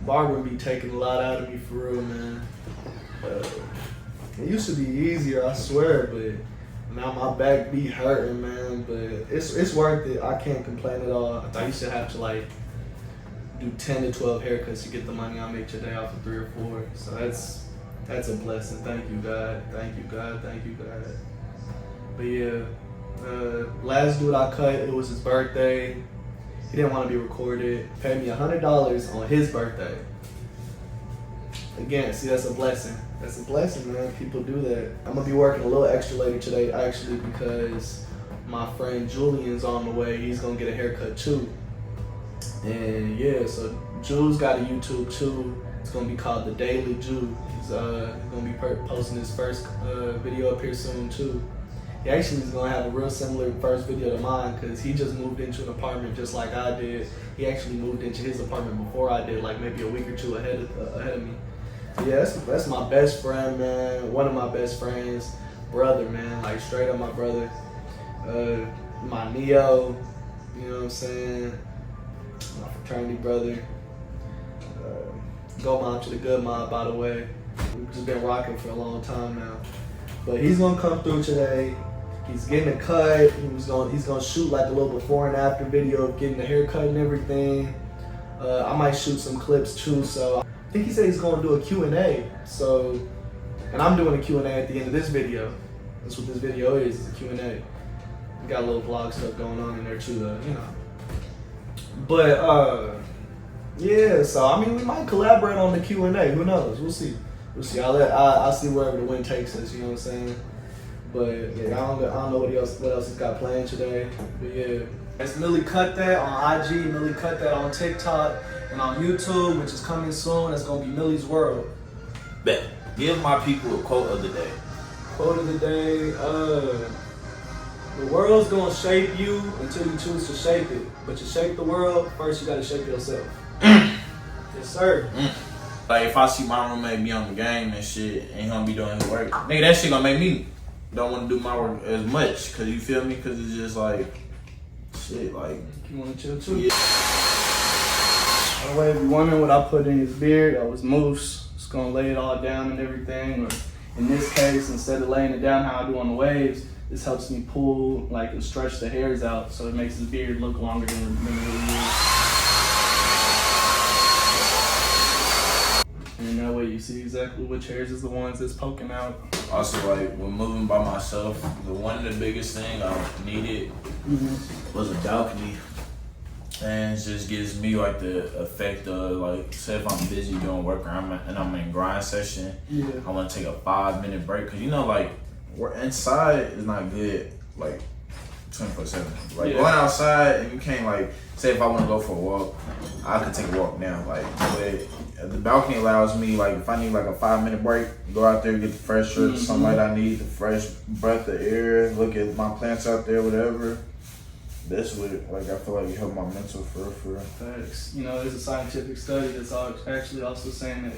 barber be taking a lot out of me for real, man. It used to be easier, I swear, but now my back be hurting, man. But it's worth it. I can't complain at all. I used to have to like do 10 to 12 haircuts to get the money I make today off of 3 or 4. So that's a blessing. Thank you, God. Thank you, God. Thank you, God. But yeah, last dude I cut, it was his birthday. He didn't want to be recorded. Paid me $100 on his birthday. Again, see, that's a blessing. That's a blessing, man. People do that. I'm gonna be working a little extra later today, actually, because my friend Julian's on the way. He's gonna get a haircut too. And yeah, so Jules got a YouTube too. It's gonna be called The Daily Jew. He's gonna be posting his first video up here soon too. He actually is gonna have a real similar first video to mine because he just moved into an apartment just like I did. He actually moved into his apartment before I did, like maybe a week or two ahead of me. Yeah, that's my best friend, man. One of my best friends, brother, man. Like straight up my brother. My Neo, you know what I'm saying? My fraternity brother. Go mob to the good mob, by the way. We've just been rocking for a long time now. But he's gonna come through today. He's getting a cut. He's gonna shoot like a little before and after video of getting the haircut and everything. I might shoot some clips too. So I think he said he's gonna do a Q&A. So, and I'm doing a Q&A at the end of this video. That's what this video is a Q&A. We got a little vlog stuff going on in there too, though, you know. But yeah. So I mean, we might collaborate on the Q&A. Who knows? We'll see. We'll see. I'll see wherever the wind takes us. You know what I'm saying? But yeah, I don't know what else he's got planned today. But yeah, it's Millie Cut That on IG, Millie Cut That on TikTok, and on YouTube, which is coming soon. It's gonna be Millie's World. Bet. Give my people a quote of the day. Quote of the day. The world's gonna shape you until you choose to shape it. But to shape the world, first you gotta shape yourself. Yes, sir. Like if I see my roommate be on the game and shit, ain't gonna be doing his work, nigga, that shit gonna make me don't want to do my work as much. Cause you feel me? Cause it's just like shit. Like you wanna chill too. Yeah. By the way, if you're wondering what I put in his beard, that was mousse. Just gonna lay it all down and everything. Or in this case, instead of laying it down how I do on the waves, this helps me pull like and stretch the hairs out, so it makes his beard look longer than it really is. And that way you see exactly which hairs is the ones that's poking out. Also, like when moving by myself, one of the biggest thing I needed was a balcony. And it just gives me like the effect of like, say if I'm busy doing work or I'm in grind session, I want to take a 5-minute break. Cause you know like, we're inside is not good like 24/7. Like going outside and you can't like, say if I want to go for a walk, I can take a walk now. Like, but the balcony allows me like if I need like a 5-minute break, go out there, get the fresh sunlight I need, the fresh breath of air, look at my plants out there, whatever. That's what like I feel like it helped my mental for real. Facts. You know, there's a scientific study that's actually also saying that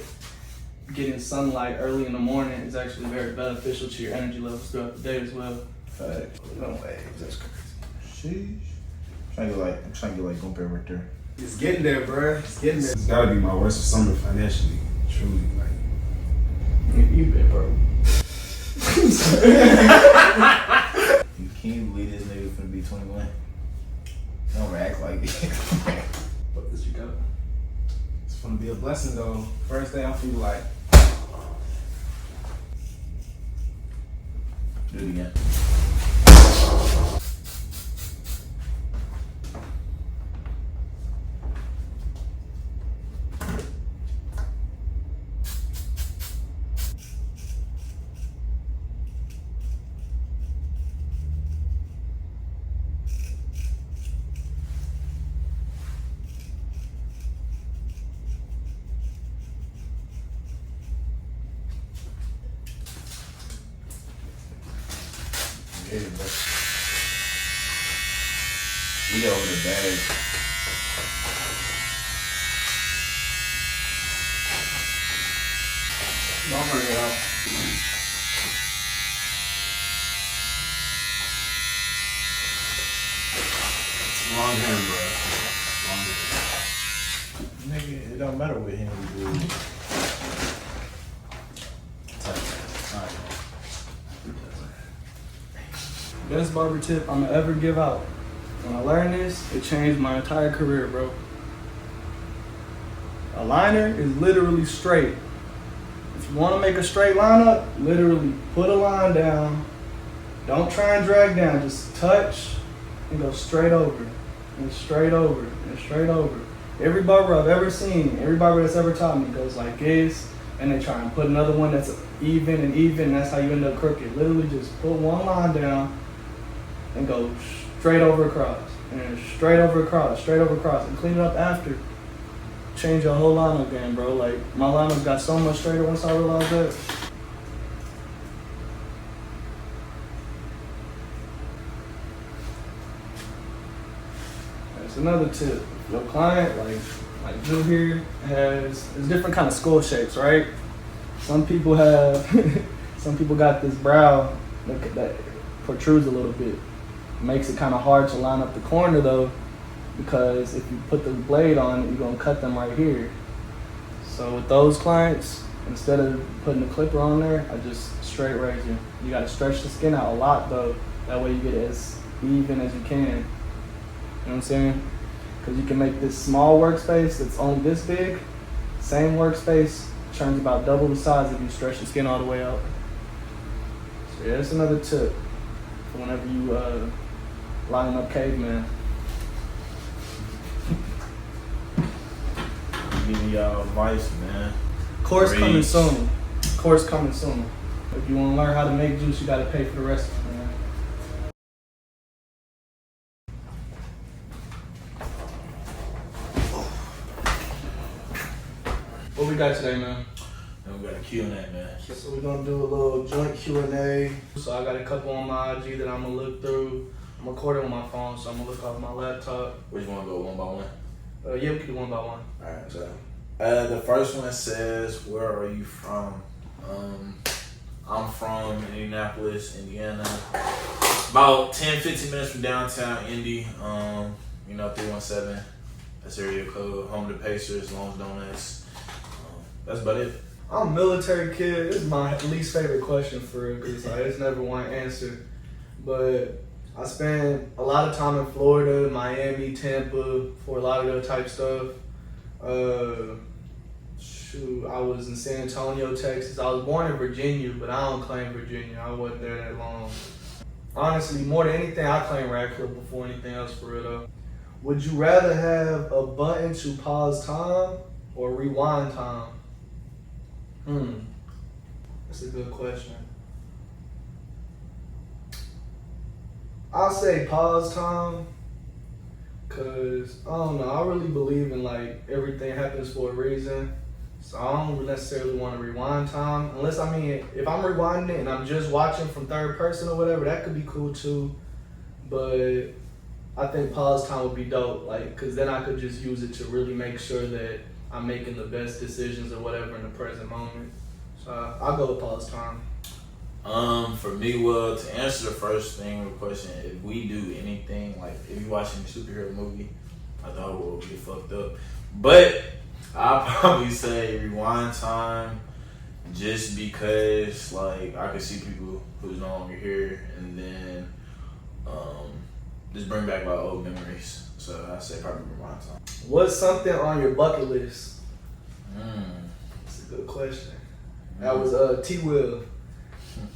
getting sunlight early in the morning is actually very beneficial to your energy levels throughout the day as well. Facts. No way, that's crazy. Sheesh. I'm trying to get like Gunther right there. It's getting there, bro. It's getting there. It's gotta be my worst summer financially, truly. Like, you bet, bro. Can you believe this nigga finna be 21? Don't act like it. What did you got? it's gonna be a blessing though. First day I'm feeling like, do it again. yeah, bro. We got over the bag. Don't bring it out. Long hair, bro. Long hair. Nigga, it don't matter with him, dude. Best barber tip I'm gonna ever give out. When I learned this, it changed my entire career, bro. A liner is literally straight. If you want to make a straight line up, literally put a line down. Don't try and drag down. Just touch and go straight over and straight over and straight over. Every barber I've ever seen, every barber that's ever taught me goes like this, and they try and put another one that's even and even. And that's how you end up crooked. Literally just put one line down and go straight over across and straight over across and clean it up after. Change your whole lineup game, bro. Like, my lineup got so much straighter once I realized that. That's another tip. Your client, like Drew here, there's different kind of skull shapes, right? Some people got this brow that protrudes a little bit. Makes it kind of hard to line up the corner though, because if you put the blade on, you're gonna cut them right here. So with those clients, instead of putting the clipper on there, I just straight razor. You gotta stretch the skin out a lot though. That way you get it as even as you can. You know what I'm saying? Because you can make this small workspace that's only this big, same workspace, turns about double the size if you stretch the skin all the way out. So yeah, that's another tip for whenever you line up caveman. Giving y'all advice, man. Course coming soon. Course coming soon. If you want to learn how to make juice, you got to pay for the rest of it, man. What we got today, man? And we got a Q&A, man. So we're going to do a little joint Q&A. So I got a couple on my IG that I'm going to look through. I'm recording on my phone, so I'm going to look off my laptop. Which one go one by one? Yeah, we can do one by one. Alright, so the first one says, where are you from? I'm from Indianapolis, Indiana. About 10-15 minutes from downtown Indy. 317. That's area code. Home of the Pacers, Longs Donuts. That's about it. I'm a military kid. This is my least favorite question for real, because there's never one answer. But I spent a lot of time in Florida, Miami, Tampa for a lot of that type stuff. I was in San Antonio, Texas. I was born in Virginia, but I don't claim Virginia. I wasn't there that long. Honestly, more than anything, I claim Radcliffe before anything else for real though. Would you rather have a button to pause time or rewind time? That's a good question. I'll say pause time, cause I don't know, I really believe in like everything happens for a reason. So I don't necessarily want to rewind time, unless if I'm rewinding it and I'm just watching from third person or whatever, that could be cool too. But I think pause time would be dope, cause then I could just use it to really make sure that I'm making the best decisions or whatever in the present moment. So I'll go with pause time. For me, well, to answer the first thing, the question, if we do anything, like if you watching a superhero movie, I thought it would get fucked up. But I'll probably say rewind time, just because I could see people who's no longer here, and then just bring back my old memories. So I say probably rewind time. What's something on your bucket list? That's a good question. That was T-Will.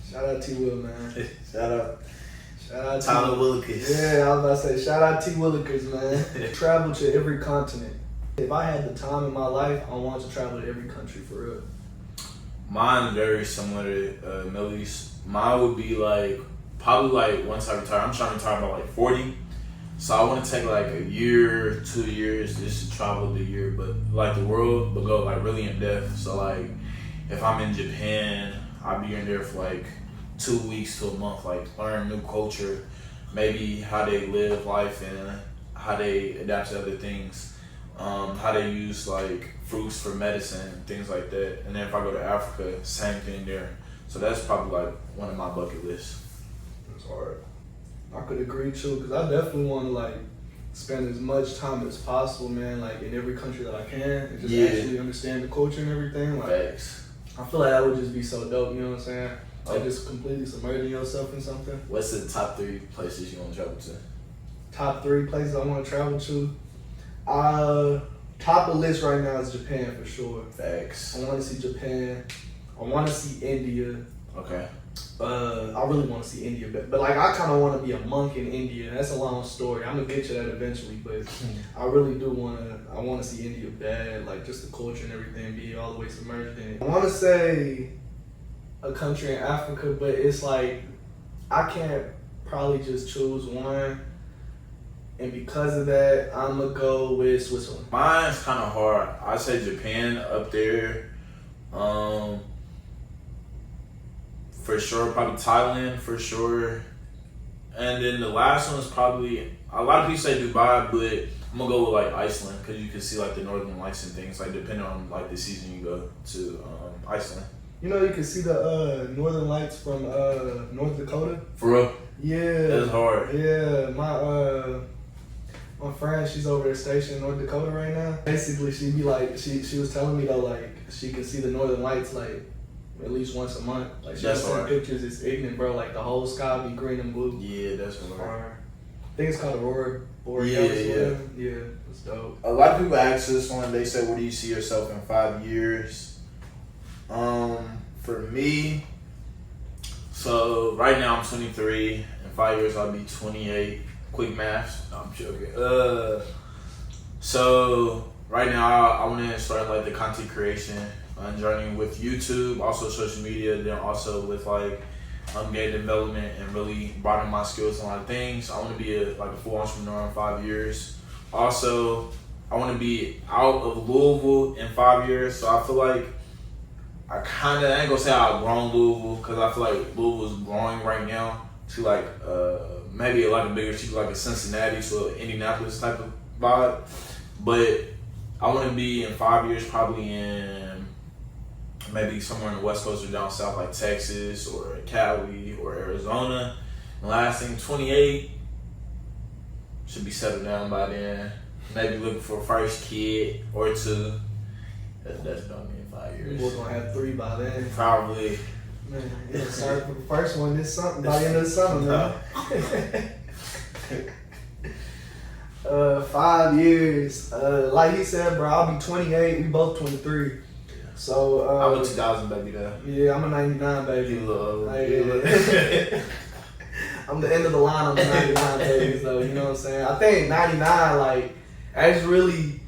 Shout out T-Will, man. Shout out Tyler Willikers. Yeah, I was about to say, shout out T. Willikers, man. Travel to every continent. If I had the time in my life, I want to travel to every country for real. Mine very similar to Millie's. Mine would be probably once I retire. I'm trying to retire by 40. So I want to take a year, 2 years just to travel the year, but the world, but go really in depth. So if I'm in Japan, I'll be in there for 2 weeks to a month, learn new culture, maybe how they live life and how they adapt to other things, how they use fruits for medicine, things like that. And then if I go to Africa, same thing there. So that's probably one of my bucket lists. It's hard. I could agree too, because I definitely want to spend as much time as possible, man, like in every country that I can, and just Yeah. actually understand the culture and everything. Like, Facts. I feel like that would just be so dope. You know what I'm saying? Like just completely submerging yourself in something. What's the top 3 places you want to travel to? Top 3 places I want to travel to. Top of the list right now is Japan for sure. Facts. I want to see Japan. I want to see India. Okay. I really want to see India, but like I kind of want to be a monk in India. That's a long story. I'm gonna get to that eventually, but I really do want to. I want to see India bad, like just the culture and everything, be all the way submerged in it. I want to say a country in Africa, but it's like I can't probably just choose one, and because of that, I'm gonna go with Switzerland. Mine's kind of hard. I say Japan up there. For sure, probably Thailand for sure. And then the last one is probably, a lot of people say Dubai, but I'm gonna go with like Iceland because you can see like the northern lights and things, like depending on like the season you go to Iceland. You know, you can see the northern lights from North Dakota. For real? Yeah. That's hard. Yeah, my friend, she's over there stationed in North Dakota right now. Basically, she'd be like, she was telling me though, like she could see the northern lights like at least once a month. Like she was sending pictures, it's ignorant, bro. Like the whole sky be green and blue. Yeah, that's hard. I think it's called Aurora Borealis. Yeah, it's dope. A lot of people ask this one. They say, "Where do you see yourself in 5 years?" For me, so right now I'm 23. In 5 years I'll be 28. Quick math. No, I'm joking. So right now I want to start like the content creation journey with YouTube, also social media, then also with like game development and really broaden my skills on a lot of things. I want to be a full entrepreneur in 5 years. Also, I want to be out of Louisville in 5 years. So I feel like I ain't gonna say I've grown Louisville because I feel like Louisville is growing right now to like maybe like a bigger city like a Cincinnati to an Indianapolis type of vibe. But I want to be in 5 years probably in maybe somewhere in the West Coast or down south like Texas or Cali or Arizona. And last thing, 28, should be settled down by then. Maybe looking for a first kid or 2. That's done me in 5 years. We're gonna have 3 by then. Probably. Man, yeah, sorry for the first one. This something by the end of the summer, man. 5 years. Like he said, bro, I'll be 28. We both 23. So I'm a 2000 baby though. Yeah, I'm a 99 baby. You little. I'm the end of the line on the 99 babies though. You know what I'm saying? I think 99 like that's really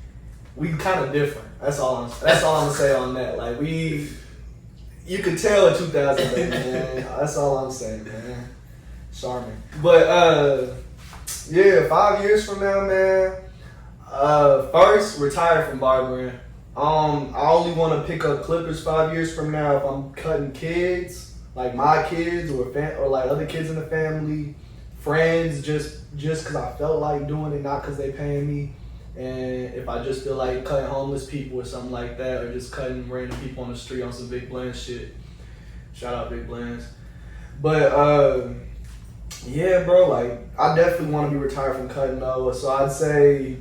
we kind of different. That's all I'm gonna say on that. Like you could tell a 2000 baby, man. That's all I'm saying, man. Charming. But yeah, 5 years from now, man. First, retire from barbering. I only want to pick up clippers 5 years from now if I'm cutting kids, like my kids or like other kids in the family, friends, just because I felt like doing it, not because they paying me. And if I just feel like cutting homeless people or something like that, or just cutting random people on the street on some Big Blends shit. Shout out Big Blends. But yeah, bro, like I definitely want to be retired from cutting though. So I'd say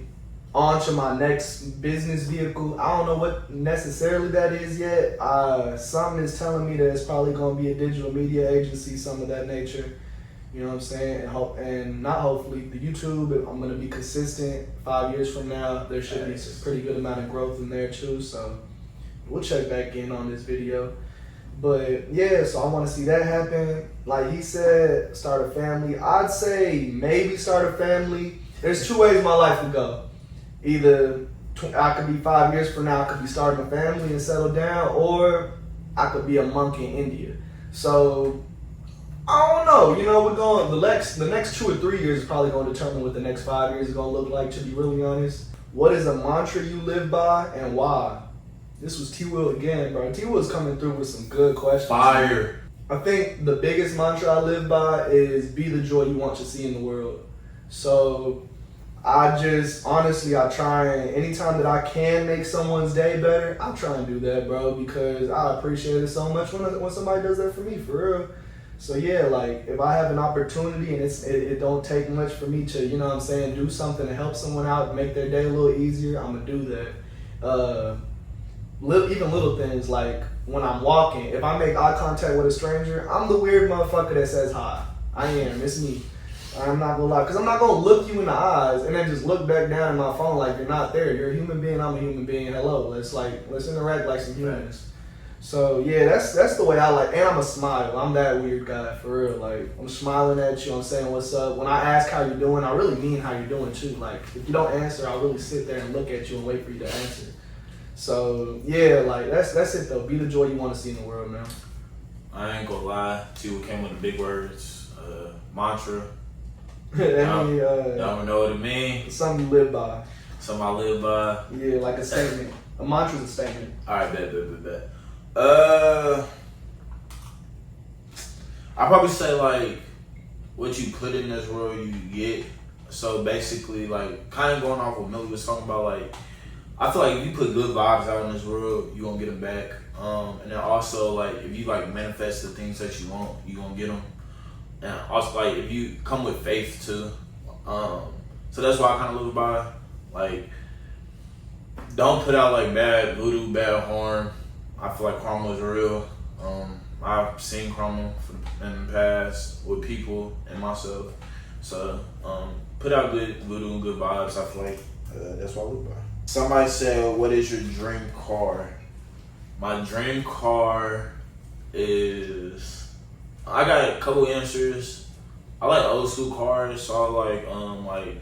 on to my next business vehicle. I don't know what necessarily that is yet. Something is telling me that it's probably going to be a digital media agency, some of that nature. You know what I'm saying? And not hopefully, the YouTube, I'm going to be consistent 5 years from now. There should be some pretty good amount of growth in there too. So we'll check back in on this video. But yeah, so I want to see that happen. Like he said, start a family. I'd say maybe start a family. There's 2 ways my life could go. Either I could be 5 years from now, I could be starting a family and settle down, or I could be a monk in India. So I don't know. You know, we're going the next 2 or 3 years is probably going to determine what the next 5 years is going to look like. To be really honest, what is a mantra you live by and why? This was T Will again, bro. T Will's coming through with some good questions. Fire. I think the biggest mantra I live by is be the joy you want to see in the world. So I try and anytime that I can make someone's day better, I try and do that, bro, because I appreciate it so much when somebody does that for me, for real. So yeah, like if I have an opportunity and it don't take much for me to, you know what I'm saying, do something to help someone out, make their day a little easier, I'm gonna do that. Even little things like when I'm walking, if I make eye contact with a stranger, I'm the weird motherfucker that says hi. I am. It's me. I'm not gonna lie, because I'm not gonna look you in the eyes and then just look back down at my phone like you're not there. You're a human being. I'm a human being. Hello. Let's interact like some humans. So yeah, that's the way I like. And I'm a smile. I'm that weird guy for real. Like I'm smiling at you. I'm saying what's up. When I ask how you're doing, I really mean how you're doing too. Like if you don't answer, I'll really sit there and look at you and wait for you to answer. So yeah, like that's it though. Be the joy you want to see in the world, man. I ain't gonna lie to you. It came with the big words. Mantra. Y'all don't know what it means. Something you live by. Something I live by. Yeah, like a statement. A mantra's a statement. Alright, bet. I probably say like what you put in this world you get. So basically like kind of going off what Millie was talking about, like I feel like if you put good vibes out in this world, you gonna get them back. And then also like if you like manifest the things that you want, you gonna get them. And also like if you come with faith too. So that's why I kind of live by. Like don't put out like bad voodoo, bad harm. I feel like karma is real. I've seen karma in the past with people and myself. So put out good voodoo and good vibes. I feel like that's what I live by. Somebody said, what is your dream car? My dream car is, I got a couple answers. I like old school cars, so I like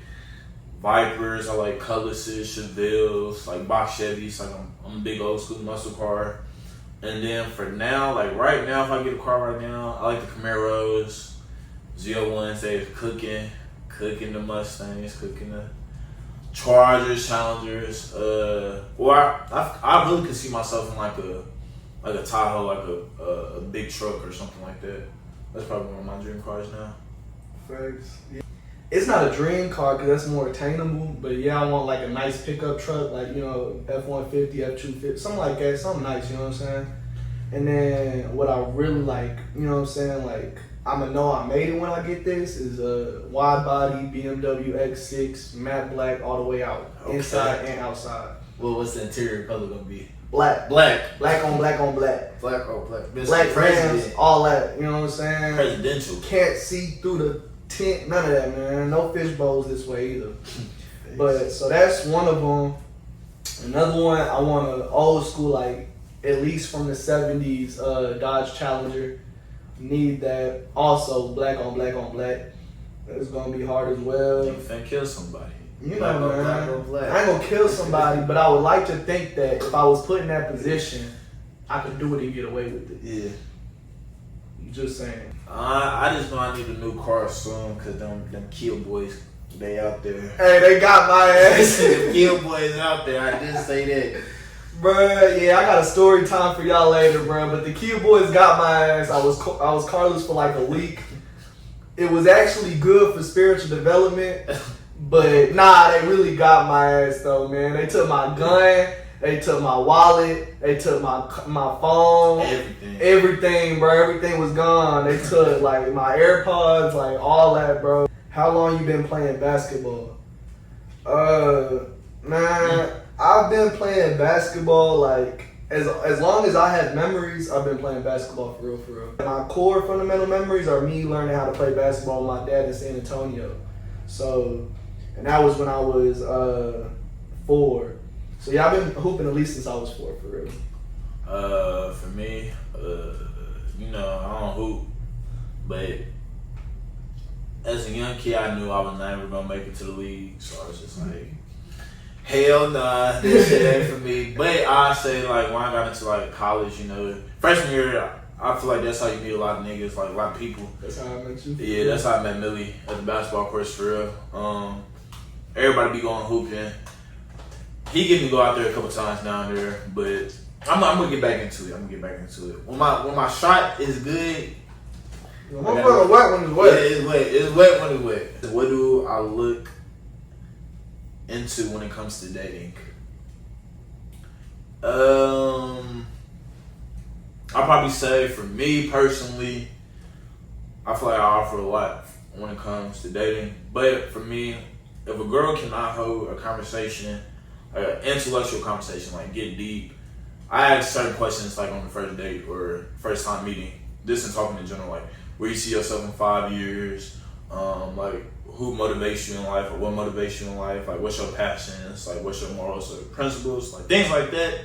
Vipers, I like Cutlasses, Chevelles, like box Chevys. Like I'm a big old school muscle car. And then for now, like right now, if I get a car right now, I like the Camaros, Z01s. They're cooking the Mustangs, cooking the Chargers, Challengers. I really could see myself in like a Tahoe, like a big truck or something like that. That's probably one of my dream cars now. Facts. Yeah. It's not a dream car because that's more attainable, but yeah, I want like a nice pickup truck, like, you know, F-150, F-250, something like that, something nice, you know what I'm saying? And then what I really like, you know what I'm saying, like, I'm gonna know I made it when I get this, is a wide body BMW X6, matte black all the way out, inside and outside. Well, what's the interior color gonna be? Black. Black on black on black. Black on black. Black rims, all that, you know what I'm saying? Presidential. Can't see through the tint, none of that, man. No fish bowls this way either. But so that's one of them. Another one, I want an old school, like at least from the 70s, Dodge Challenger. Need that. Also black on black on black. It's gonna be hard as well. You finna kill somebody. You black know, man. Black on black. I ain't gonna kill somebody, but I would like to think that if I was put in that position, I could do it and get away with it. Yeah. Just saying. I just know I need a new car soon because them Kill boys, they out there. Hey, they got my ass. The Kill boys out there. I did say that. Bruh, yeah, I got a story time for y'all later, bruh. But the Kill boys got my ass. I was carless for like a week. It was actually good for spiritual development, but nah, they really got my ass though, man. They took my gun. They took my wallet. They took my phone. Everything, bro. Everything was gone. They took like my AirPods, like all that, bro. How long you been playing basketball? Man, I've been playing basketball like as long as I have memories. I've been playing basketball for real. My core fundamental memories are me learning how to play basketball with my dad in San Antonio. So, and that was when I was 4. So yeah, I've been hooping at least since I was 4, for real. For me, you know, I don't hoop, but as a young kid, I knew I was never gonna make it to the league. So I was just like, hell nah, this shit ain't for me. But I say like when I got into like college, you know, freshman year, I feel like that's how you meet a lot of niggas, like a lot of people. That's how I met you. Yeah, that's how I met Millie at the basketball course for real. Everybody be going hooping. He get me to go out there a couple times down there, but I'm gonna get back into it. When my shot is good, Wet when it's wet. Yeah, it's wet. It's wet when it's wet. What do I look into when it comes to dating? I'll probably say for me personally, I feel like I offer a lot when it comes to dating. But for me, if a girl cannot hold a conversation, an intellectual conversation, like get deep, I ask certain questions like on the first date or first time meeting. This and talking in general, like where you see yourself in 5 years, like who motivates you in life or what motivates you in life, like what's your passions, like what's your morals or principles, like things like that.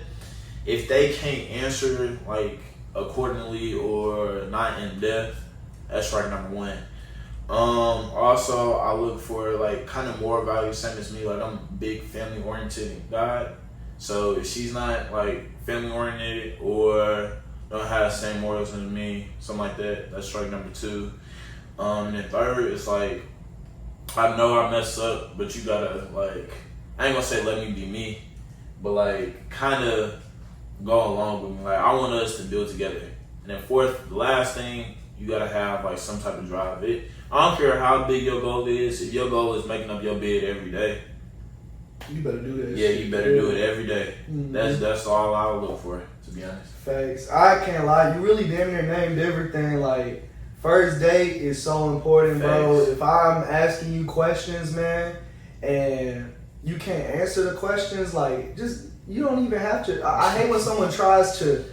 If they can't answer like accordingly or not in depth, that's right number one. Also I look for like kind of more value, same as me, like I'm a big family oriented guy. So if she's not like family oriented or don't have the same morals as me, something like that, that's strike number two. And then third is like, I know I messed up, but you gotta like, I ain't gonna say let me be me, but like kind of go along with me. Like I want us to build together. And then fourth, the last thing, you gotta have like some type of drive. I don't care how big your goal is. If your goal is making up your bed every day, you better do that. Yeah, you better do it every day. Mm-hmm. That's all I would look for, to be honest. Facts. I can't lie. You really damn near named everything. Like, first date is so important, bro. Facts. If I'm asking you questions, man, and you can't answer the questions, like, just, you don't even have to. I hate when someone tries to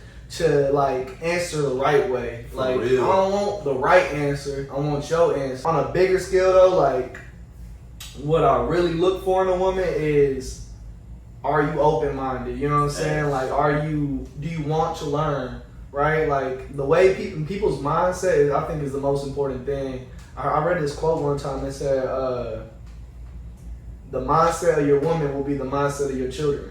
like answer the right way. Like, I don't want the right answer. I want your answer. On a bigger scale, though, like, what I really look for in a woman is, are you open-minded? You know what I'm saying? Like, do you want to learn, right? Like, the way people's mindset is, I think, is the most important thing. I read this quote one time that said, the mindset of your woman will be the mindset of your children.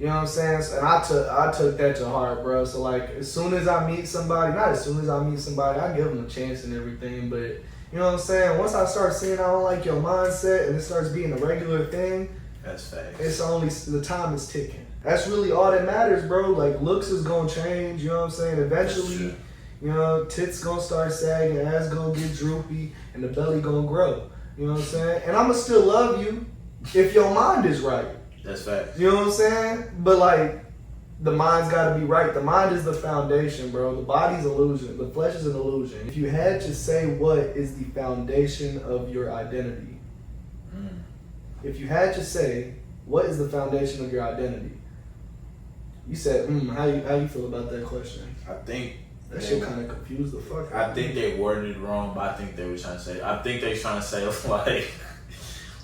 You know what I'm saying? And I took that to heart, bro. So, like, as soon as I meet somebody, not as soon as I meet somebody, I give them a chance and everything, but you know what I'm saying? Once I start seeing I don't like your mindset and it starts being a regular thing, that's facts. It's only, the time is ticking. That's really all that matters, bro. Like, looks is gonna change, you know what I'm saying? Eventually, you know, tits gonna start sagging, ass gonna get droopy, and the belly gonna grow. You know what I'm saying? And I'ma still love you if your mind is right. That's facts. You know what I'm saying? But like, the mind's gotta be right. The mind is the foundation, bro. The body's illusion. The flesh is an illusion. If you had to say what is the foundation of your identity, if you had to say what is the foundation of your identity, you said, how you feel about that question? I think that shit kind of confused the fuck out of me. I think they worded it wrong, but I think they were trying to say, I think they trying to say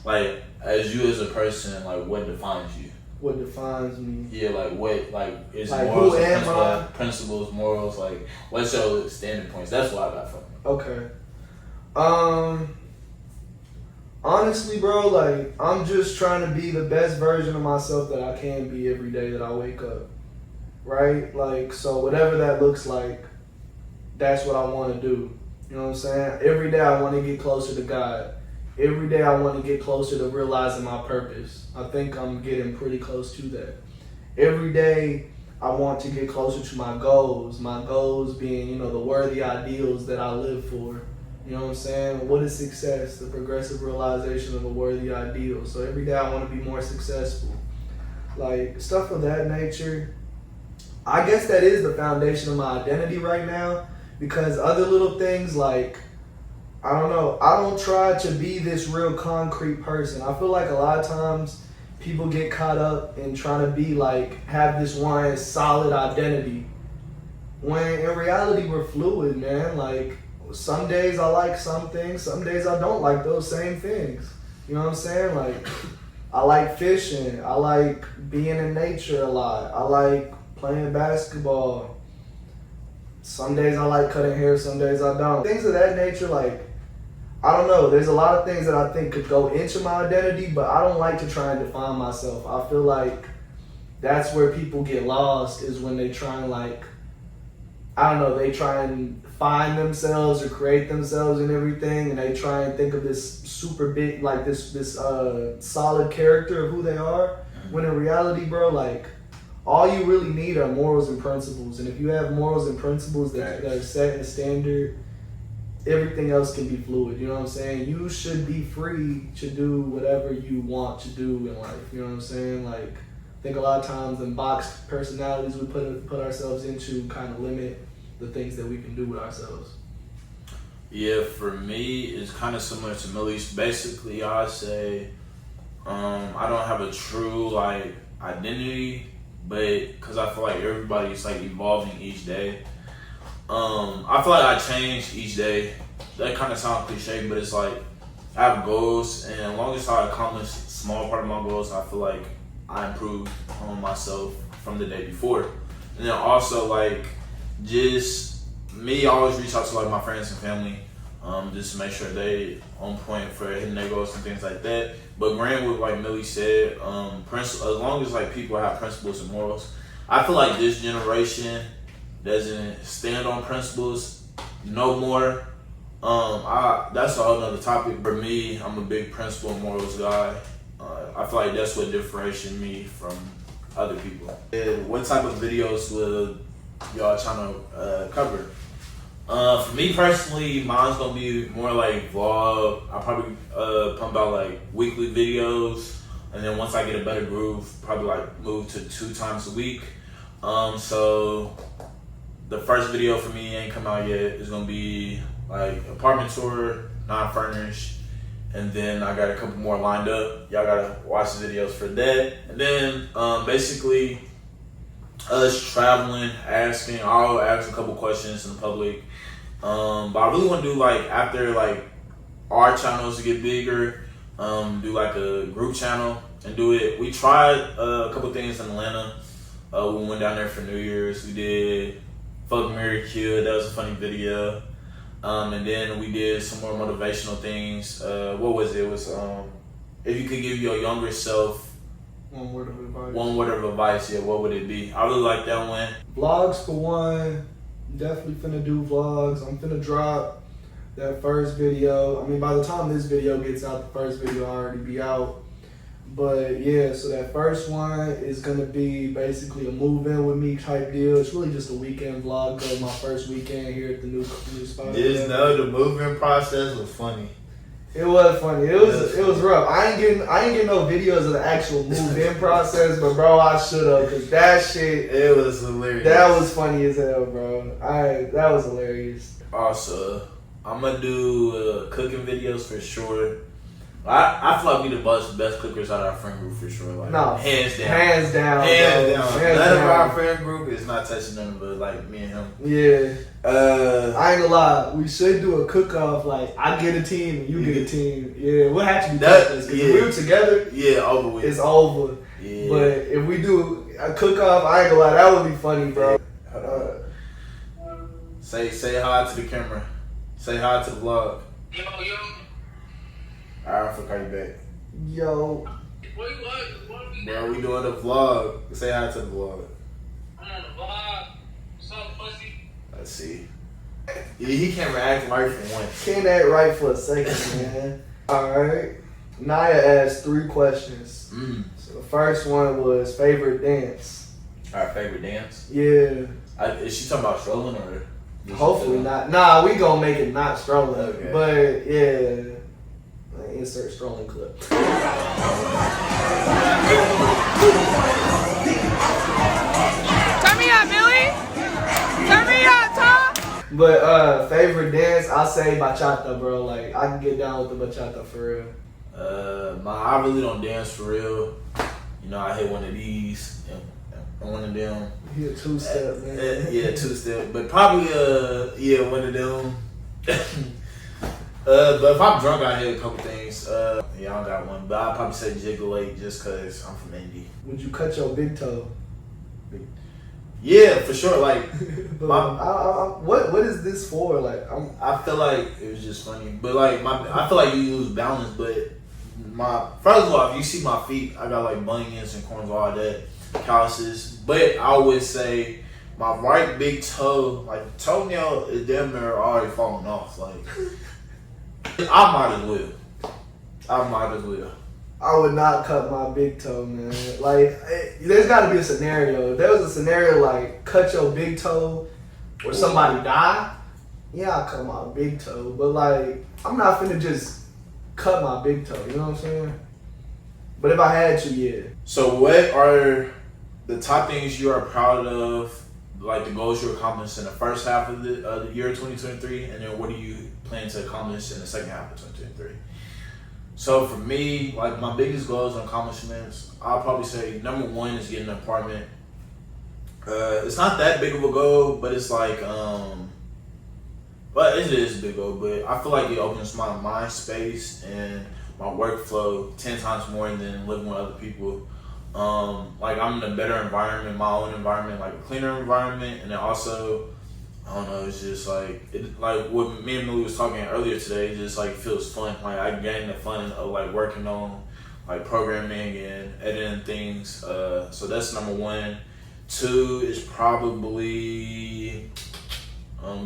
like as you as a person, like what defines you? What defines me? Yeah, like what, like is like morals, who am I? Principles, morals, like what's your standing points? That's what I got from it. Okay. Honestly, bro, like, I'm just trying to be the best version of myself that I can be every day that I wake up, right? Like, so whatever that looks like, that's what I want to do. You know what I'm saying? Every day I want to get closer to God. Every day I want to get closer to realizing my purpose. I think I'm getting pretty close to that. Every day I want to get closer to my goals. My goals being, you know, the worthy ideals that I live for. You know what I'm saying? What is success? The progressive realization of a worthy ideal. So every day I want to be more successful. Like, stuff of that nature. I guess that is the foundation of my identity right now. Because other little things like, I don't know, I don't try to be this real concrete person. I feel like a lot of times people get caught up in trying to be like, have this one solid identity. When in reality we're fluid, man. Like, some days I like some things, some days I don't like those same things. You know what I'm saying? Like, I like fishing, I like being in nature a lot, I like playing basketball. Some days I like cutting hair, some days I don't. Things of that nature, like, I don't know, there's a lot of things that I think could go into my identity, but I don't like to try and define myself. I feel like that's where people get lost, is when they try and like, I don't know, they try and find themselves or create themselves and everything, and they try and think of this super big, like this solid character of who they are, when in reality, bro, like, all you really need are morals and principles. And if you have morals and principles that are set in a standard, everything else can be fluid. You know what I'm saying? You should be free to do whatever you want to do in life. You know what I'm saying? Like, I think a lot of times the boxed personalities we put ourselves into kind of limit the things that we can do with ourselves. Yeah, for me, it's kind of similar to Millie's. Basically, I say I don't have a true like identity, but because I feel like everybody's like evolving each day. I feel like I change each day. That kind of sounds cliche, but it's like I have goals, and as long as I accomplish a small part of my goals, I feel like I improve on myself from the day before. And then also like just me, I always reach out to like my friends and family, just to make sure they on point for hitting their goals and things like that. But agreeing with like Millie said, as long as like people have principles and morals, I feel like this generation doesn't stand on principles no more. That's a whole nother topic. For me, I'm a big principle and morals guy. I feel like that's what differentiates me from other people. What type of videos will y'all trying to cover? For me personally, mine's gonna be more like vlog. I'll probably pump out like weekly videos, and then once I get a better groove, probably like move to 2 times a week. So the first video for me ain't come out yet. It's gonna be like apartment tour, non-furnished, and then I got a couple more lined up. Y'all gotta watch the videos for that. And then basically us traveling, asking. I'll ask a couple questions in the public. But I really want to do like after like our channels get bigger, do like a group channel and do it. We tried a couple things in Atlanta. We went down there for New Year's. We did Fuck, Marry, Kill. That was a funny video. And then we did some more motivational things. What was it? It was if you could give your younger self one word of advice. One word of advice, yeah, what would it be? I really like that one. Vlogs for one. Definitely finna do vlogs. I'm finna drop that first video. I mean, by the time this video gets out, the first video will already be out. But yeah, so that first one is gonna be basically a move in with me type deal. It's really just a weekend vlog, cause my first weekend here at the new spot. Just know the moving process was funny. It was funny. It was rough. I ain't getting no videos of the actual move in process, but bro, I should have, cause that shit. It was hilarious. That was funny as hell, bro. That was hilarious. Also, I'm gonna do cooking videos for sure. I feel like we the best cookers out of our friend group for sure. Like, no, hands down. Hands down. None of our friend group is not touching none but like me and him. Yeah. I ain't gonna lie. We should do a cook-off. Like, I get a team and you get a team. Yeah, we'll have to be partners. Because if we were together, over with. It's over. Yeah. But if we do a cook-off, I ain't gonna lie. That would be funny, bro. Say hi to the camera. Say hi to the vlog. Yo. Alright, I'll call you back. Yo. Where you at? Bro, we doing the vlog. Say hi to the vlog. I'm on the vlog. What's up, pussy? Let's see. Yeah, he can't react right for once. Can't act right for a second, man. Alright. Naya asked 3 questions. So the first one was favorite dance. Our favorite dance? Yeah. Is she talking about strolling or? Hopefully not. Nah, we gonna make it not strolling. Okay. But yeah. Insert strolling clip. Turn me up, Millie. Turn me up, Tom. But favorite dance, I'll say bachata, bro. Like, I can get down with the bachata for real. I really don't dance for real. You know, I hit one of these and one of them. He a 2-step, man. Yeah, 2-step. But probably one of them. But if I'm drunk, I hit a couple things. I don't got one. But I'll probably say Jiggle 8 just because I'm from Indy. Would you cut your big toe? Yeah, for sure. Like, what is this for? Like, I feel like it was just funny. But like, I feel like you lose balance. But first of all, if you see my feet, I got like bunions and corns, all that, calluses. But I would say my right big toe, like the toenail, is damn near already falling off. Like. I might as well. I would not cut my big toe, man. Like, there's got to be a scenario. If there was a scenario like cut your big toe or somebody die, yeah, I'll cut my big toe. But like, I'm not finna just cut my big toe. You know what I'm saying? But if I had to, yeah. So what are the top things you are proud of like the goals you accomplished in the first half of the year 2023, and then what do you plan to accomplish in the second half of 2023? So for me, like my biggest goals and accomplishments, I'll probably say number one is getting an apartment. It's not that big of a goal, but it's like, but it is a big goal. But I feel like it opens my mind space and my workflow 10 times more than living with other people. Like I'm in a better environment, my own environment, like a cleaner environment, and then also, I don't know, it's just like like what me and Millie was talking earlier today. It just like feels fun. Like I gain the fun of like working on like programming and editing things. So that's number one. Two is probably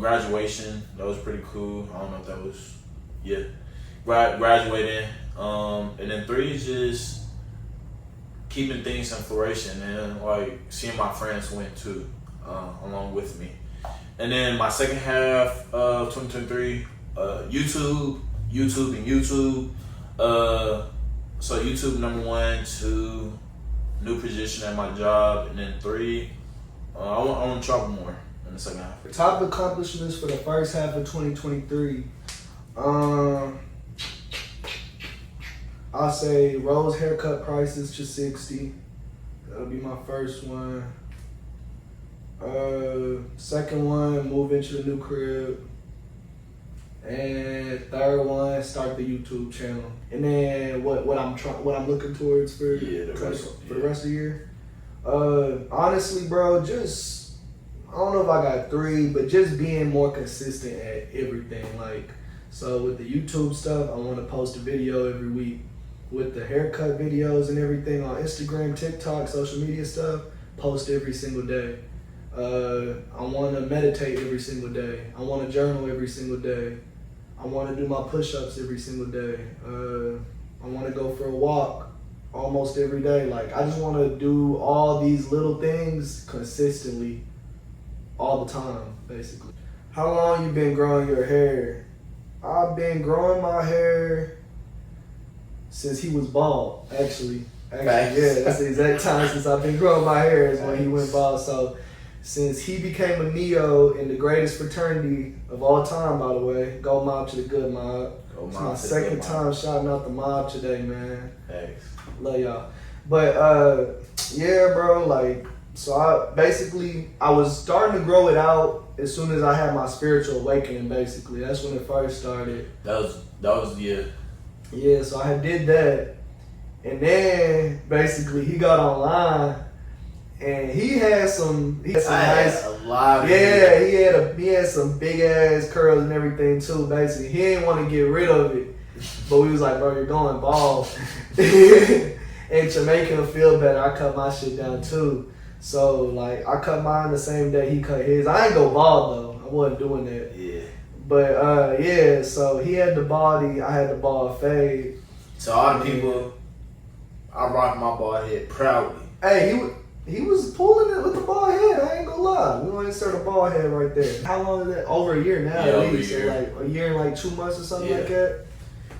graduation. That was pretty cool. I don't know if that was graduating. And then three is just keeping things in flourishing and like seeing my friends win too, along with me. And then my second half of 2023, YouTube. So YouTube number one, two, new position at my job, and then three, I want to travel more in the second half. Top accomplishments for the first half of 2023. I'll say Rose haircut prices to 60. That'll be my first one. Second one, move into the new crib. And third one, start the YouTube channel. And then what I'm looking towards for the rest of the year. Honestly, bro, just I don't know if I got three, but just being more consistent at everything. Like, so with the YouTube stuff, I want to post a video every week. With the haircut videos and everything on Instagram, TikTok, social media stuff, post every single day. I want to meditate every single day. I want to journal every single day. I want to do my push-ups every single day. I want to go for a walk almost every day. Like, I just want to do all these little things consistently all the time, basically. How long you been growing your hair? I've been growing my hair since he was bald, actually. Facts. Yeah, that's the exact time since I've been growing my hair is when he went bald. So since he became a Neo in the greatest fraternity of all time, by the way, go mob to the good mob. It's my second time shouting out the mob today, man. Thanks. Love y'all. But yeah, bro, like, so I was starting to grow it out as soon as I had my spiritual awakening, basically. That's when it first started. That was yeah. Yeah, so I did that. And then basically he got online and he had some nice, a lot of yeah, he had some big ass curls and everything too, basically. He didn't want to get rid of it. But we was like, bro, you're going bald. And to make him feel better, I cut my shit down too. So like I cut mine the same day he cut his. I ain't go bald though. I wasn't doing that. Yeah. But yeah, so he had the baldy, I had the bald fade. To all the people, I rock my bald head proudly. Hey, he was pulling it with the bald head. I ain't gonna lie. We gonna insert a bald head right there. How long is that? Over a year now, Yeah, at least. So like a year and like 2 months or something like that.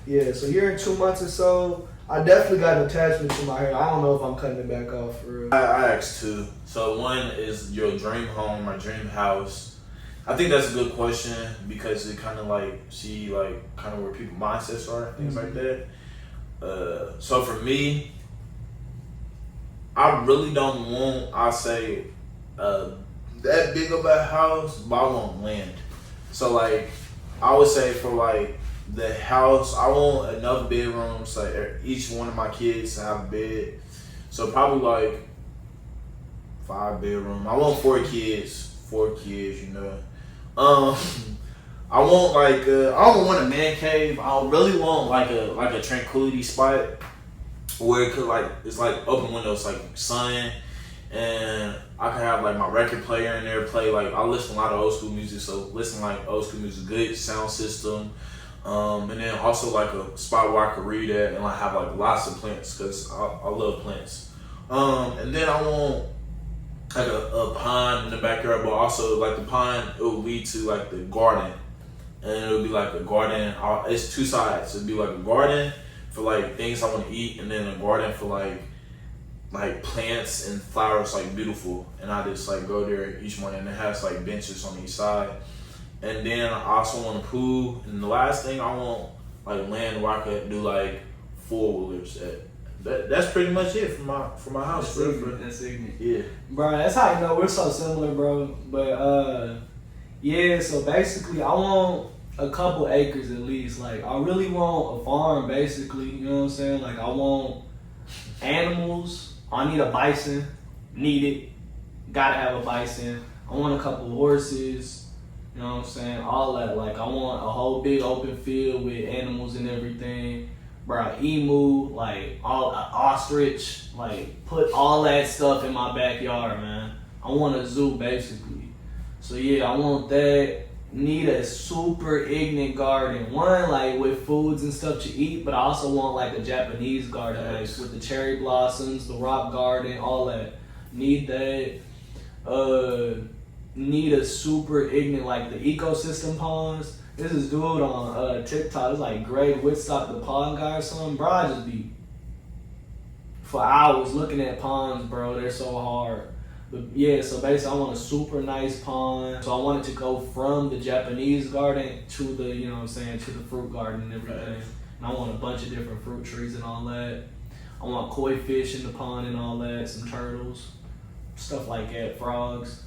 Yeah, so a year and 2 months or so. I definitely got an attachment to my hair. I don't know if I'm cutting it back off for real. I asked two. So one is your dream home or dream house. I think that's a good question because it kind of like see like kind of where people's mindsets are, things like that. So for me, I really don't want, I say, that big of a house, but I want land. So like, I would say for like the house, I want enough bedrooms, like each one of my kids to have a bed. So probably like 5 bedrooms. I want 4 kids, you know. I want like I don't want a man cave. I really want like a tranquility spot where it could like it's like open windows, like sun, and I could have like my record player in there play like I listen to a lot of old school music, so listen like old school music, good sound system, and then also like a spot where I could read at and like have like lots of plants because I love plants, and then I want like a pond in the backyard, but also like the pond it will lead to like the garden, and it'll be like a garden. It's 2 sides. It'll be like a garden for like things I want to eat, and then a garden for like like plants and flowers like beautiful, and I just like go there each morning, and it has like benches on each side. And then I also want a pool, and the last thing I want like land where I could do like 4-wheelers at. That's pretty much it for my house. That's ignorant. Yeah. Bro, that's how you know we're so similar, bro. But yeah, so basically I want a couple acres at least. Like I really want a farm basically, you know what I'm saying? Like I want animals. I need a bison. Need it. Gotta have a bison. I want a couple horses. You know what I'm saying? All that. Like I want a whole big open field with animals and everything. Bro, emu, like all ostrich, like put all that stuff in my backyard, man. I want a zoo basically. So yeah, I want that. Need a super ignorant garden. One like with foods and stuff to eat, but I also want like a Japanese garden, like with the cherry blossoms, the rock garden, all that. Need that. Need a super ignorant like the ecosystem ponds. This is dude on TikTok. It's like Greg Whitstock, the pond guy or something. Bro, I just be for hours looking at ponds, bro. They're so hard. But yeah, so basically I want a super nice pond. So I want it to go from the Japanese garden to the, you know what I'm saying, to the fruit garden and everything. And I want a bunch of different fruit trees and all that. I want koi fish in the pond and all that, some turtles, stuff like that, frogs.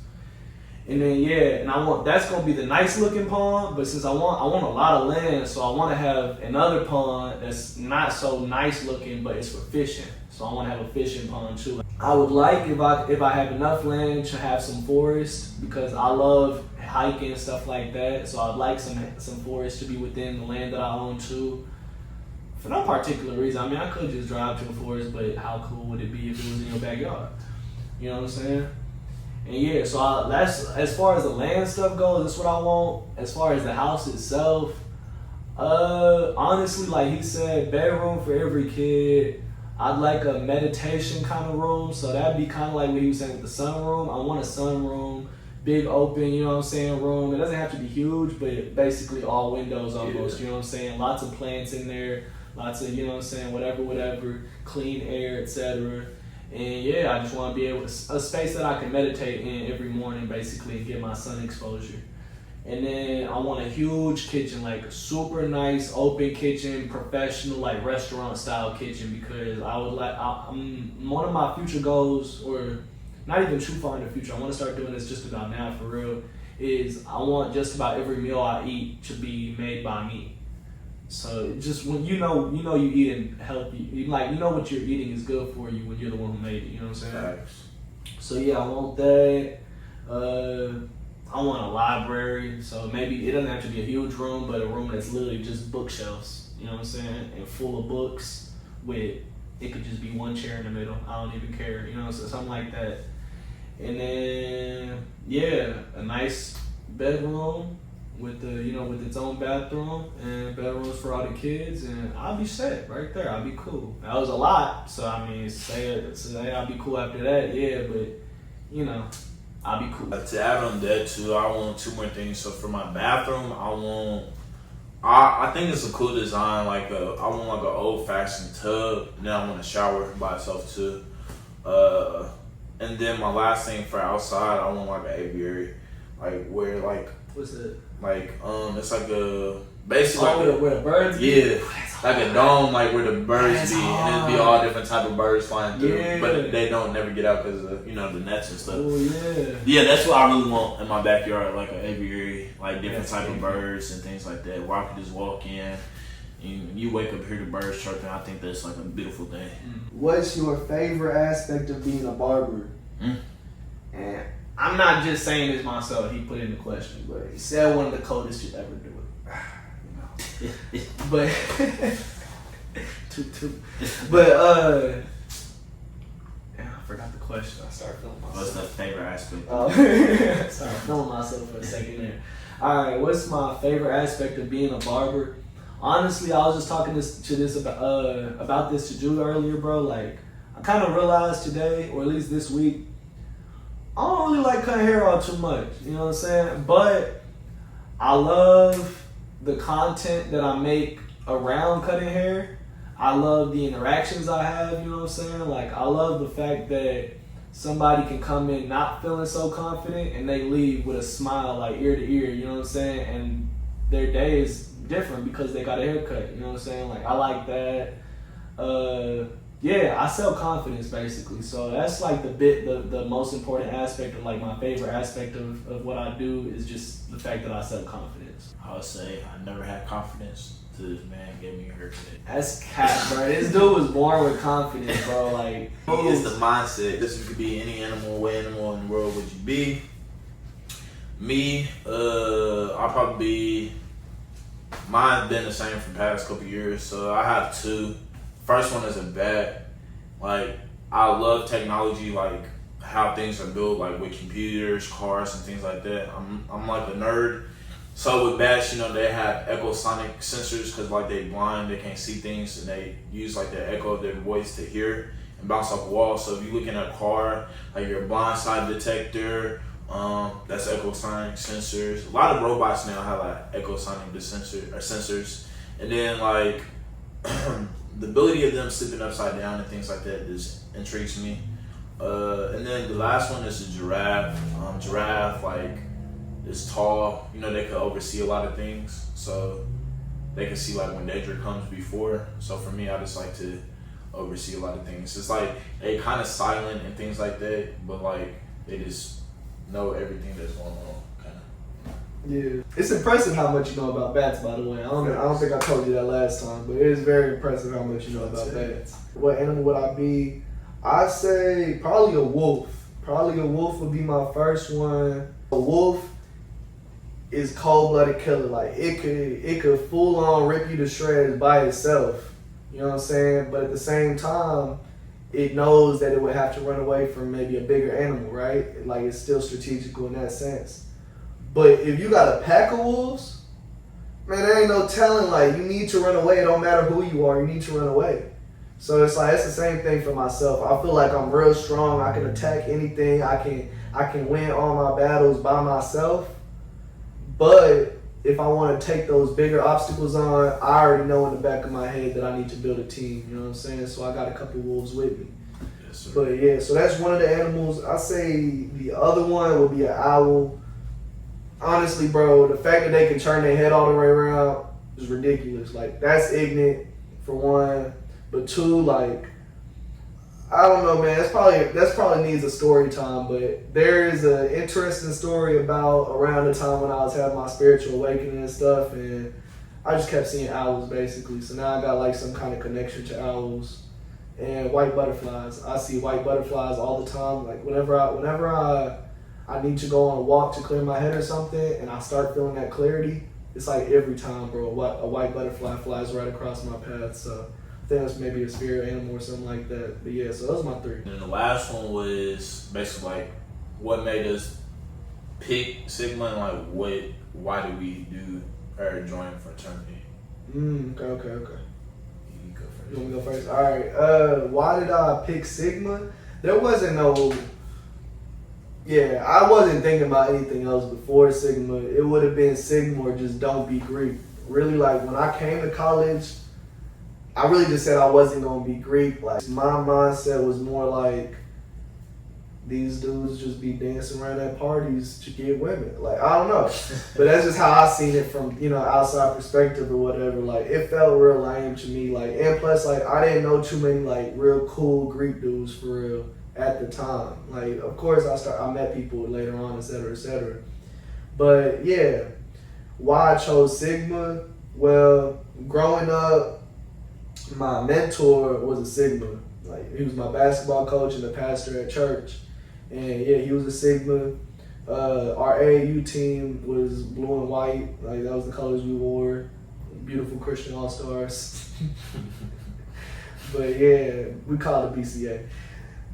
And then yeah, and I want that's gonna be the nice looking pond, but since I want a lot of land, so I want to have another pond that's not so nice looking, but it's for fishing. So I want to have a fishing pond too. I would like if I have enough land to have some forest because I love hiking and stuff like that. So I'd like some forest to be within the land that I own too. For no particular reason. I mean, I could just drive to a forest, but how cool would it be if it was in your backyard? You know what I'm saying? And yeah, so that's as far as the land stuff goes. That's what I want. As far as the house itself, honestly, like he said, bedroom for every kid. I'd like a meditation kind of room, so that'd be kind of like what he was saying with the sunroom. I want a sunroom, big open, you know what I'm saying, room. It doesn't have to be huge, but basically all windows almost, you know what I'm saying. Lots of plants in there, lots of, you know what I'm saying, whatever, clean air, etc. And yeah, I just want to be able to, a space that I can meditate in every morning basically and get my sun exposure. And then I want a huge kitchen, like a super nice open kitchen, professional, like restaurant style kitchen, because I would like, one of my future goals, or not even too far in the future, I want to start doing this just about now for real, is I want just about every meal I eat to be made by me. So just when you know you eating healthy, like you know what you're eating is good for you when you're the one who made it, you know what I'm saying? Nice. So yeah, I want that. I want a library, so maybe it doesn't have to be a huge room, but a room that's literally just bookshelves, you know what I'm saying, and full of books with, it could just be one chair in the middle, I don't even care, you know, so something like that. And then, yeah, a nice bedroom with the, you know, with its own bathroom and bedrooms for all the kids, and I'll be set right there, I'll be cool. That was a lot, so I mean, say I'll be cool after that, yeah, but, you know, I'll be cool. To add on that too, I want 2 more things. So for my bathroom, I think it's a cool design. I want like an old fashioned tub. And then I want a shower by itself too. And then my last thing for outside, I want like an aviary, like where like what's it? Like it's like a basically like where the birds be? Yeah, like a dome, like where the birds be, and it'd be all different type of birds flying through, yeah. But they don't never get out because of, you know, the nets and stuff. Oh yeah. Yeah, that's what I really want in my backyard, like an aviary, like different type of birds and things like that, where I could just walk in. And you wake up, hear the birds chirping. I think that's like a beautiful thing. What's your favorite aspect of being a barber? And I'm not just saying this myself. He put in the question, but he said one of the coldest you'll ever do it. But but I forgot the question. I started feeling myself. What's the favorite aspect? Sorry, feeling myself for a second there. All right, what's my favorite aspect of being a barber? Honestly, I was just talking about this to Jude earlier, bro. Like, I kind of realized today, or at least this week, I don't really like cutting hair all too much. You know what I'm saying? But I love the content that I make around cutting hair. I love the interactions I have, you know what I'm saying? Like, I love the fact that somebody can come in not feeling so confident and they leave with a smile, like ear to ear, you know what I'm saying? And their day is different because they got a haircut, you know what I'm saying? Like, I like that. Yeah, I sell confidence basically. So that's like the most important aspect, and like my favorite aspect of what I do is just the fact that I sell confidence. I would say I never had confidence till this man gave me a haircut. That's cat, bro. This dude was born with confidence, bro. Like, It's the mindset. This could be any animal. What animal in the world would you be? Me, I'll probably be. Mine's been the same for the past couple years, so I have two. First one is a bat. Like, I love technology, like how things are built, like with computers, cars, and things like that. I'm like a nerd. So with bats, you know, they have echosonic sensors because like they blind, they can't see things, and they use like the echo of their voice to hear and bounce off the wall. So if you look in a car, like your blind side detector, that's echosonic sensors. A lot of robots now have like echosonic sensors, and then like the ability of them sleeping upside down and things like that just intrigues me. And then the last one is a giraffe. Giraffe like is tall. You know, they could oversee a lot of things, so they can see like when danger comes before. So for me, I just like to oversee a lot of things. It's like they kind of silent and things like that, but like they just know everything that's going on. yeah, it's impressive how much you know about bats. By the way, I don't think I told you that last time, but it is very impressive how much you know about bats. What animal would I be? I'd say probably a wolf. Probably a wolf would be my first one. A wolf is cold-blooded killer. Like, it could full on rip you to shreds by itself. You know what I'm saying? But at the same time, it knows that it would have to run away from maybe a bigger animal, right? Like, it's still strategical in that sense. But if you got a pack of wolves, man, there ain't no telling. Like, you need to run away. It don't matter who you are. You need to run away. So it's like, it's the same thing for myself. I feel like I'm real strong. I can attack anything. I can win all my battles by myself. But if I want to take those bigger obstacles on, I already know in the back of my head that I need to build a team. You know what I'm saying? So I got a couple wolves with me. Yes, sir. But yeah, so that's one of the animals. I say the other one would be an owl. Honestly, bro, the fact that they can turn their head all the way around is ridiculous. Like, that's ignorant, for one. But two, like, I don't know, man. That's probably needs a story time. But there is an interesting story about around the time when I was having my spiritual awakening and stuff, and I just kept seeing owls basically. So now I got like some kind of connection to owls and white butterflies. I see white butterflies all the time. Like whenever I need to go on a walk to clear my head or something, and I start feeling that clarity, it's like every time, bro, a white butterfly flies right across my path. So I think it's maybe a spirit animal or something like that. But yeah, so those are my three. And then the last one was basically like what made us pick Sigma and like why did we do or join fraternity? Okay. You go first. You want me to go first? All right. Why did I pick Sigma? There wasn't no. Yeah, I wasn't thinking about anything else before Sigma. It would have been Sigma or just don't be Greek. Really, like when I came to college, I really just said I wasn't gonna be Greek. Like my mindset was more like these dudes just be dancing around at parties to get women. Like I don't know, but that's just how I seen it from outside perspective or whatever. Like it felt real lame to me. Like and plus like I didn't know too many like real cool Greek dudes for real at the time. Like of course I met people later on, etc. But yeah, why I chose Sigma? Well, growing up, my mentor was a Sigma. Like he was my basketball coach and the pastor at church. And yeah, he was a Sigma. Our AAU team was blue and white. Like that was the colors we wore. Beautiful Christian All-Stars. But yeah, we called it BCA.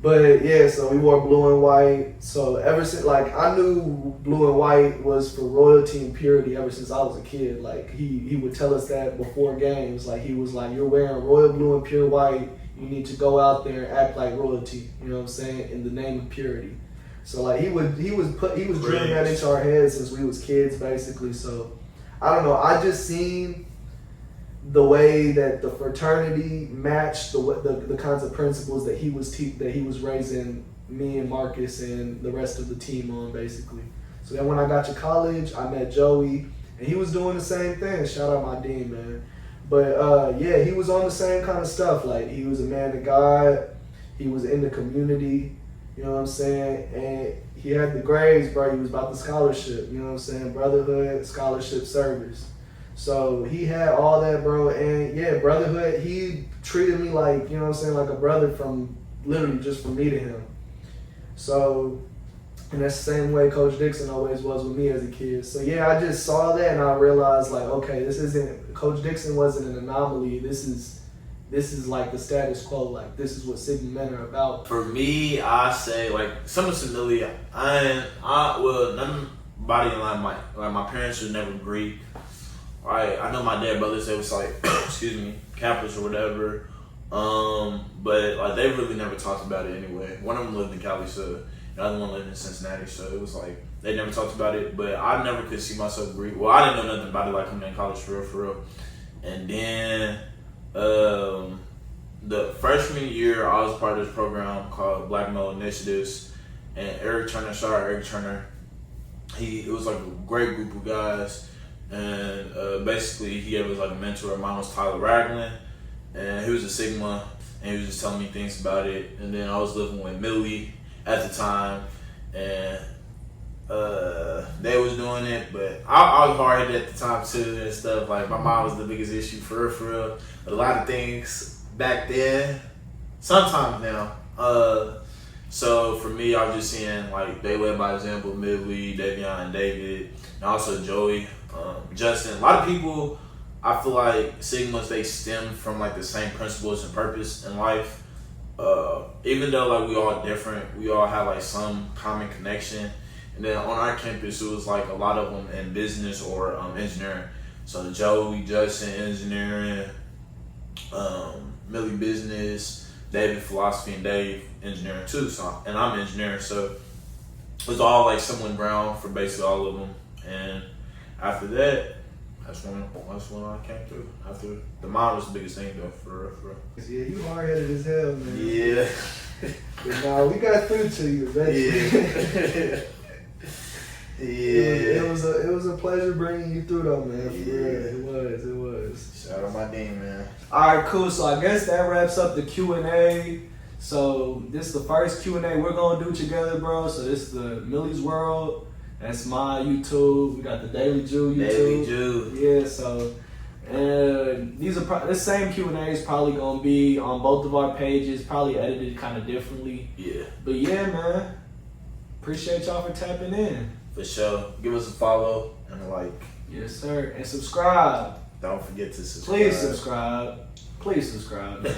But yeah, so we wore blue and white. So ever since, like, I knew blue and white was for royalty and purity ever since I was a kid. Like he would tell us that before games. Like he was like, you're wearing royal blue and pure white. You need to go out there and act like royalty. You know what I'm saying? In the name of purity. So like he was drilling that into our heads since we was kids, basically. So I don't know. I just seen the way that the fraternity matched the kinds of principles that he was raising me and Marcus and the rest of the team on, basically. So then when I got to college, I met Joey, and he was doing the same thing. Shout out my dean, man. But yeah, he was on the same kind of stuff. Like, he was a man of God. He was in the community. You know what I'm saying? And he had the grades, bro. He was about the scholarship. You know what I'm saying? Brotherhood, scholarship, service. So he had all that, bro. And yeah, brotherhood, he treated me like, you know what I'm saying, like a brother from literally just from meeting him. So, and that's the same way Coach Dixon always was with me as a kid. So yeah, I just saw that and I realized, like, okay, this isn't, Coach Dixon wasn't an anomaly. This is like the status quo. Like, this is what Sigma men are about. For me, I say, like, something familiar. Well, nobody in my parents were never Greek. Right, I know my dad brothers, they was like, excuse me, Catholics or whatever. But like, they really never talked about it anyway. One of them lived in Cali, so the other one lived in Cincinnati, so it was like they never talked about it. But I never could see myself Greek. Well, I didn't know nothing about it, like, coming in college for real. And then the freshman year, I was part of this program called Black Male Initiatives, and Eric Turner, it was like a great group of guys. And basically, he was like a mentor of mine, was Tyler Ragland, and he was a Sigma, and he was just telling me things about it. And then I was living with Millie at the time, and they was doing it, but I was hard-headed at the time too and stuff. Like, my mom was the biggest issue for real. A lot of things back then, sometimes now. So for me, I was just seeing, like, they led by example, Millie, Davion, and David, and also Joey. Justin. A lot of people, I feel like Sigmas, they stem from like the same principles and purpose in life. Even though like we all different, we all have like some common connection. And then on our campus, it was like a lot of them in business or engineering. So Joey, Justin, engineering, Millie, business, David, philosophy, and Dave, engineering too. So, and I'm engineering, so it was all like similar ground for basically all of them. And after that, that's when I came through. After the mom was the biggest thing though, for real. Yeah, you hard-headed as hell, man. Yeah. But nah, we got through to you eventually. Yeah. It was a pleasure bringing you through though, man. For real. It was. Shout out my dean, man. All right, cool. So I guess that wraps up the Q&A. So this is the first Q&A we're gonna do together, bro. So this is the Millie's World. That's my YouTube. We got the Daily Jew YouTube. Daily Jew. Yeah, so these are this same Q&A is probably gonna be on both of our pages, probably edited kind of differently. Yeah. But yeah, man. Appreciate y'all for tapping in. For sure. Give us a follow and a like. Yes, sir. And subscribe. Don't forget to subscribe. Please subscribe. Please subscribe, man.